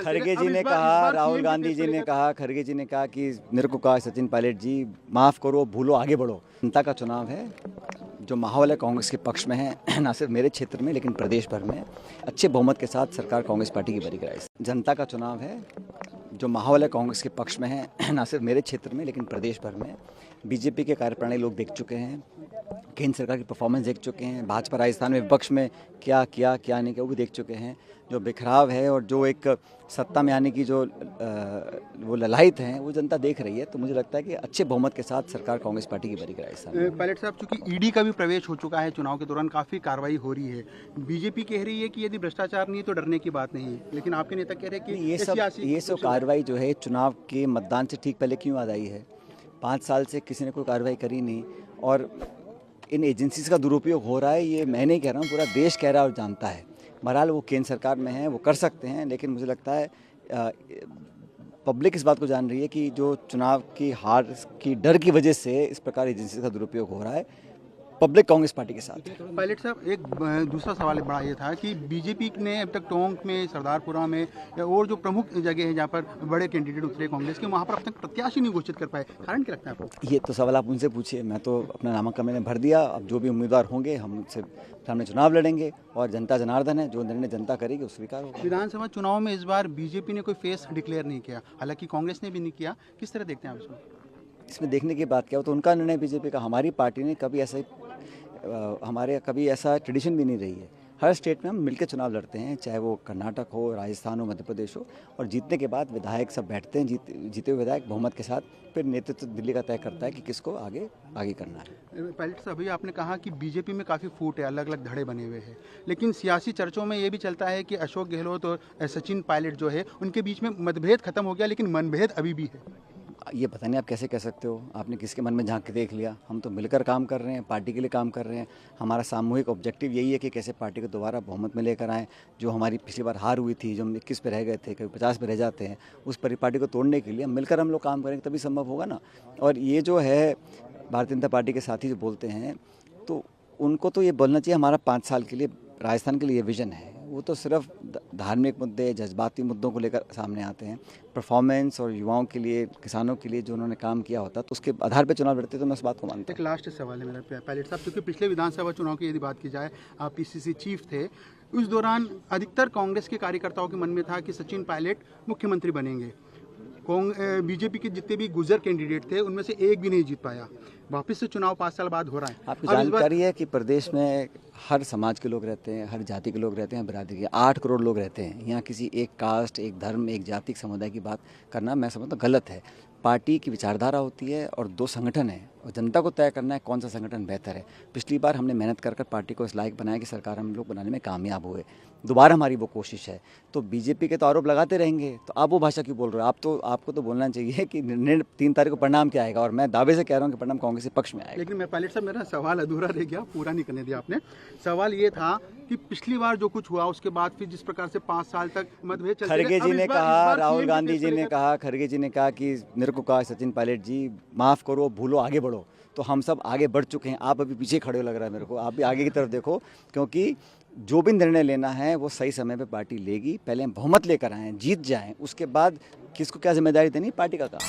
खड़गे जी ने कहा, राहुल गांधी जी ने कहा, खड़गे जी ने कहा कि मेरे को कहा सचिन पायलट जी माफ़ करो, भूलो, आगे बढ़ो। जनता का चुनाव है, जो माहौल है कांग्रेस के पक्ष में है, ना सिर्फ मेरे क्षेत्र में लेकिन प्रदेश भर में अच्छे बहुमत के साथ सरकार कांग्रेस पार्टी की बनी कराई। जनता का चुनाव है, जो माहौल है कांग्रेस के पक्ष में है, ना सिर्फ मेरे क्षेत्र में लेकिन प्रदेश भर में। बीजेपी के कार्यप्रणाली लोग देख चुके हैं, केंद्र सरकार की परफॉर्मेंस देख चुके हैं, भाजपा राजस्थान में विपक्ष में क्या किया क्या नहीं किया वो भी देख चुके हैं। जो बिखराव है और जो एक सत्ता में आने की जो वो ललायत हैं वो जनता देख रही है। तो मुझे लगता है कि अच्छे बहुमत के साथ सरकार कांग्रेस पार्टी की बनेगी राजस्थान। पायलट साहब, चूंकि ईडी का भी प्रवेश हो चुका है, चुनाव के दौरान काफ़ी कार्रवाई हो रही है। बीजेपी कह रही है कि यदि भ्रष्टाचार नहीं है तो डरने की बात नहीं है, लेकिन आपके नेता कह रहे हैं कि ये सब कार्रवाई जो है चुनाव के मतदान से ठीक पहले क्यों याद आई है? 5 साल से किसी ने कोई कार्रवाई करी नहीं और इन एजेंसीज का दुरुपयोग हो रहा है। ये मैं नहीं कह रहा हूँ, पूरा देश कह रहा है और जानता है। बहरहाल वो केंद्र सरकार में है, वो कर सकते हैं, लेकिन मुझे लगता है पब्लिक इस बात को जान रही है कि जो चुनाव की हार की डर की वजह से इस प्रकार एजेंसी का दुरुपयोग हो रहा है। पब्लिक कांग्रेस पार्टी के साथ। पायलट साहब, एक दूसरा सवाल बड़ा ये था कि बीजेपी ने अब तक टोंक में, सरदारपुरा में और जो प्रमुख जगह है जहाँ पर बड़े कैंडिडेट उतरे कांग्रेस के, वहाँ पर अब तक प्रत्याशी नहीं घोषित कर पाए। कारण क्या लगता है आपको? ये तो सवाल आप उनसे पूछिए, मैं तो अपना नामांकन मैंने भर दिया। अब जो भी उम्मीदवार होंगे हम उनसे सामने चुनाव लड़ेंगे और जनता जनार्दन है, जो निर्णय जनता करेगी वो स्वीकार होगा। विधानसभा चुनाव में इस बार बीजेपी ने कोई फेस डिक्लेयर नहीं किया, हालांकि कांग्रेस ने भी नहीं किया। किस तरह देखते हैं आप इसको? इसमें देखने की बात क्या हो, तो उनका निर्णय बीजेपी का। हमारी पार्टी ने कभी ऐसा ट्रेडिशन भी नहीं रही है। हर स्टेट में हम मिलकर चुनाव लड़ते हैं, चाहे वो कर्नाटक हो, राजस्थान हो, मध्य प्रदेश हो, और जीतने के बाद विधायक सब बैठते हैं, जीते हुए विधायक बहुमत के साथ, फिर नेतृत्व दिल्ली का तय करता है कि किसको आगे करना है। पायलट साहब, अभी आपने कहा कि बीजेपी में काफ़ी फूट है, अलग अलग धड़े बने हुए हैं, लेकिन सियासी चर्चों में ये भी चलता है कि अशोक गहलोत और सचिन पायलट जो है उनके बीच में मतभेद खत्म हो गया, लेकिन मनभेद अभी भी है। ये पता नहीं आप कैसे कह सकते हो, आपने किसके मन में झांक के देख लिया। हम तो मिलकर काम कर रहे हैं, पार्टी के लिए काम कर रहे हैं। हमारा सामूहिक ऑब्जेक्टिव यही है कि कैसे पार्टी को दोबारा बहुमत में लेकर आएँ। जो हमारी पिछली बार हार हुई थी, जो हम 21 पे रह गए थे, कभी 50 पे रह जाते हैं, उस पार्टी को तोड़ने के लिए मिलकर हम लोग काम करेंगे तभी संभव होगा ना। और ये जो है भारतीय जनता पार्टी के साथी जो बोलते हैं, तो उनको तो ये बोलना चाहिए हमारा 5 साल के लिए राजस्थान के लिए विजन है। वो तो सिर्फ धार्मिक मुद्दे, जज्बाती मुद्दों को लेकर सामने आते हैं। परफॉर्मेंस और युवाओं के लिए, किसानों के लिए जो उन्होंने काम किया होता तो उसके आधार पर चुनाव लड़ते, तो मैं उस बात को मानता हूँ। एक लास्ट सवाल है मेरा पायलट साहब, क्योंकि पिछले विधानसभा चुनाव की यदि बात की जाए, आप पीसीसी चीफ थे, उस दौरान अधिकतर कांग्रेस के कार्यकर्ताओं के मन में था कि सचिन पायलट मुख्यमंत्री बनेंगे। बीजेपी के जितने भी गुजर कैंडिडेट थे उनमें से एक भी नहीं जीत पाया। वापस से चुनाव 5 साल बाद हो रहा है। आपको जानकारी है कि प्रदेश में हर समाज के लोग रहते हैं, हर जाति के लोग रहते हैं, बिरादरी के 8 करोड़ लोग रहते हैं। यहाँ किसी एक कास्ट, एक धर्म, एक जाति समुदाय की बात करना मैं समझता हूँ गलत है। पार्टी की विचारधारा होती है और 2 संगठन है और जनता को तय करना है कौन सा संगठन बेहतर है। पिछली बार हमने मेहनत कर पार्टी को इस लायक बनाया कि सरकार हम लोग बनाने में कामयाब हुए। दोबारा हमारी वो कोशिश है। तो बीजेपी के तो आरोप लगाते रहेंगे, तो आप वो भाषा क्यों बोल रहे हो? आपको तो बोलना चाहिए कि 3 तारीख को परिणाम क्या आएगा, और मैं दावे से कह रहा हूँ कि परिणाम कांग्रेस के पक्ष में आएगा। लेकिन मैं पायलट साहब, मेरा सवाल अधूरा रह गया, पूरा नहीं करने दिया आपने। सवाल ये था कि पिछली बार जो कुछ हुआ उसके बाद फिर जिस प्रकार से 5 साल तक मतभेद चलते रहे, खड़गे जी ने कहा, राहुल गांधी जी ने कहा, खड़गे जी ने कहा कि मेरे को कहा सचिन पायलट जी माफ़ करो, भूलो, आगे बढ़ो। तो हम सब आगे बढ़ चुके हैं। आप अभी पीछे खड़े हो लग रहा है मेरे को। आप भी आगे की तरफ देखो, क्योंकि जो भी निर्णय लेना है वो सही समय पे पार्टी लेगी। पहले हम बहुमत लेकर आएँ, जीत जाएं, उसके बाद किसको क्या जिम्मेदारी देनी, पार्टी का काम।